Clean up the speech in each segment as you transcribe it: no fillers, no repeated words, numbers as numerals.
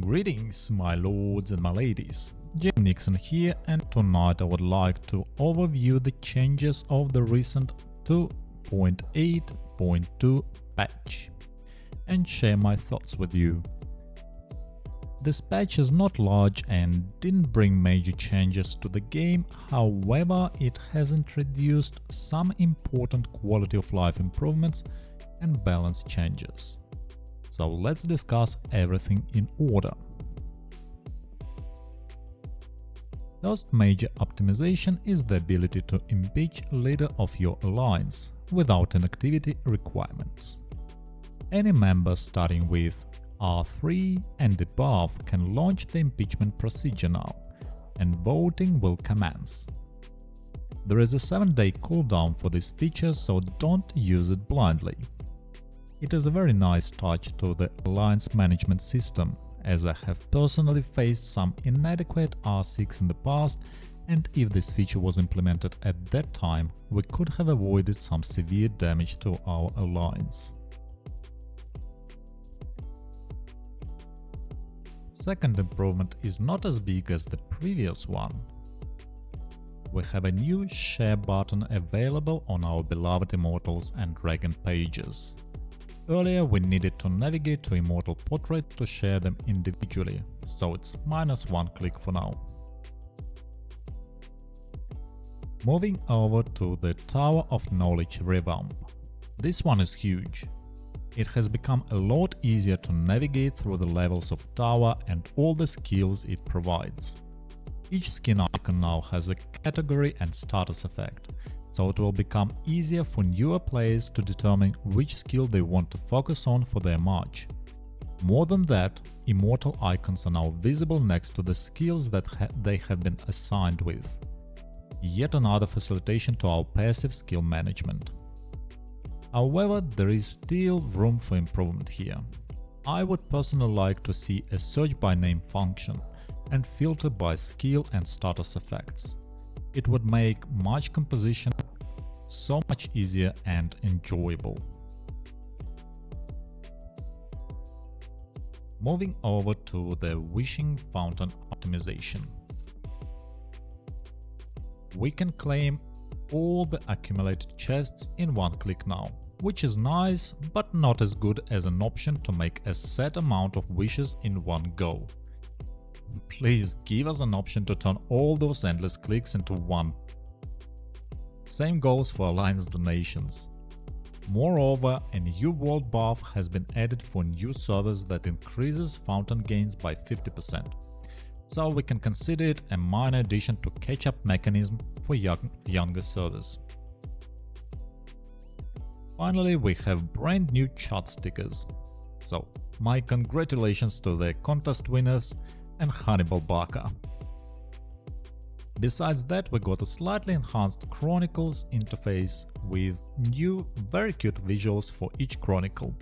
Greetings, my lords and my ladies. GMNikson here, and tonight I would like to overview the changes of the recent 2.8.2 patch and share my thoughts with you. This patch is not large and didn't bring major changes to the game, however it has introduced some important quality of life improvements and balance changes. So let's discuss everything in order. First major optimization is the ability to impeach leader of your alliance without inactivity requirements. Any member starting with R3 and above can launch the impeachment procedure now, and voting will commence. There is a 7-day cooldown for this feature, so don't use it blindly. It is a very nice touch to the alliance management system, as I have personally faced some inadequate R6 in the past, and if this feature was implemented at that time, we could have avoided some severe damage to our alliance. Second improvement is not as big as the previous one. We have a new share button available on our beloved Immortals and Dragon pages. Earlier we needed to navigate to Immortal portraits to share them individually, so it's -1 click for now. Moving over to the Tower of Knowledge revamp. This one is huge. It has become a lot easier to navigate through the levels of tower and all the skills it provides. Each skin icon now has a category and status effect, so it will become easier for newer players to determine which skill they want to focus on for their march. More than that, immortal icons are now visible next to the skills that they have been assigned with. Yet another facilitation to our passive skill management. However, there is still room for improvement here. I would personally like to see a search by name function and filter by skill and status effects. It would make match composition so much easier and enjoyable. Moving over to the Wishing Fountain optimization. We can claim all the accumulated chests in one click now, which is nice, but not as good as an option to make a set amount of wishes in one go. Please give us an option to turn all those endless clicks into one. Same goes for alliance donations. Moreover, a new world buff has been added for new servers that increases fountain gains by 50%. So we can consider it a minor addition to catch-up mechanism for younger servers. Finally, we have brand new chat stickers. So, my congratulations to the contest winners and Hannibal Barker. Besides that, we got a slightly enhanced Chronicles interface with new, very cute visuals for each Chronicle.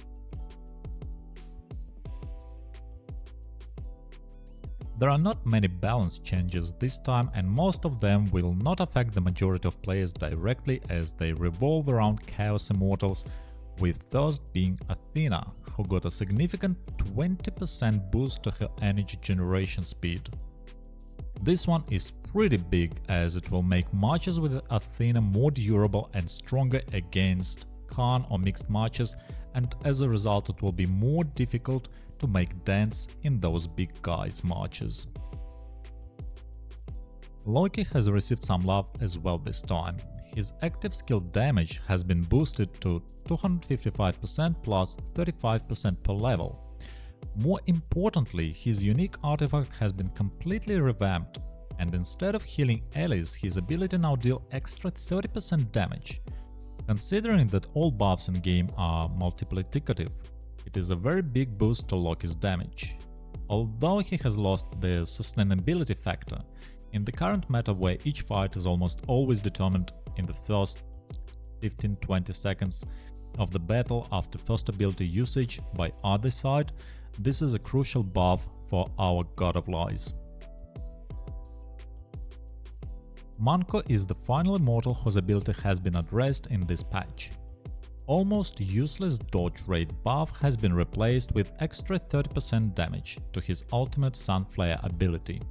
There are not many balance changes this time, and most of them will not affect the majority of players directly, as they revolve around Chaos Immortals, with first being Athena, who got a significant 20% boost to her energy generation speed. This one is pretty big, as it will make matches with Athena more durable and stronger against Khan or mixed matches, and as a result it will be more difficult to make dents in those big guys' marches. Loki has received some love as well this time. His active skill damage has been boosted to 255% plus 35% per level. More importantly, his unique artifact has been completely revamped, and instead of healing allies, his ability now deals extra 30% damage. Considering that all buffs in game are multiplicative, it is a very big boost to Loki's damage. Although he has lost the sustainability factor, in the current meta where each fight is almost always determined in the first 15-20 seconds of the battle after first ability usage by either side, this is a crucial buff for our God of Lies. Manko is the final immortal whose ability has been addressed in this patch. almost useless dodge rate buff has been replaced with extra 30% damage to his ultimate Sunflare ability,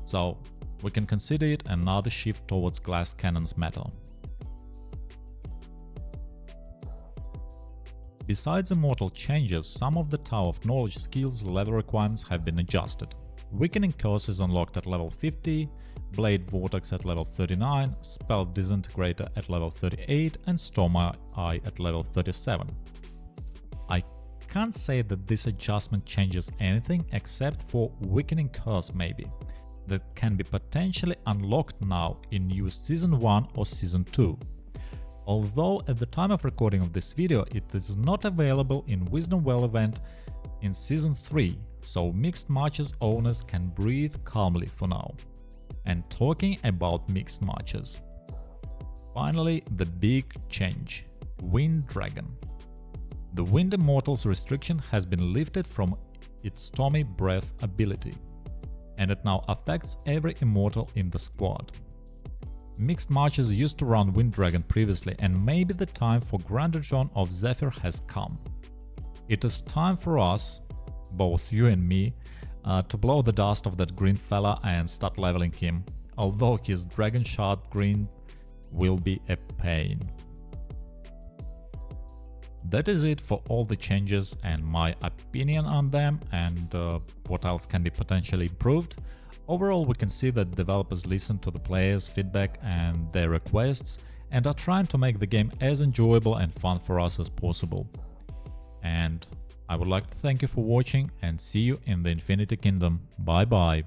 so we can consider it another shift towards glass cannons meta. Besides immortal changes, some of the Tower of Knowledge skills level requirements have been adjusted. Weakening Curse is unlocked at level 50, Blade Vortex at level 39, Spell Disintegrator at level 38 and Storm Eye at level 37. I can't say that this adjustment changes anything except for Weakening Curse maybe, that can be potentially unlocked now in new Season 1 or Season 2. Although at the time of recording of this video it is not available in Wisdom Well event in Season 3, so Mixed Matches owners can breathe calmly for now. And talking about Mixed Matches. Finally, the big change – Wind Dragon. The Wind Immortals restriction has been lifted from its Stormy Breath ability, and it now affects every Immortal in the squad. Mixed Matches used to run Wind Dragon previously, and maybe the time for Grand Return of Zephyr has come. It is time for us, both you and me, to blow the dust of that green fella and start leveling him, although his Dragon Shard green will be a pain. That is it for all the changes and my opinion on them and what else can be potentially improved. Overall, we can see that developers listen to the players' feedback and their requests and are trying to make the game as enjoyable and fun for us as possible. And I would like to thank you for watching and see you in the Infinity Kingdom. Bye bye.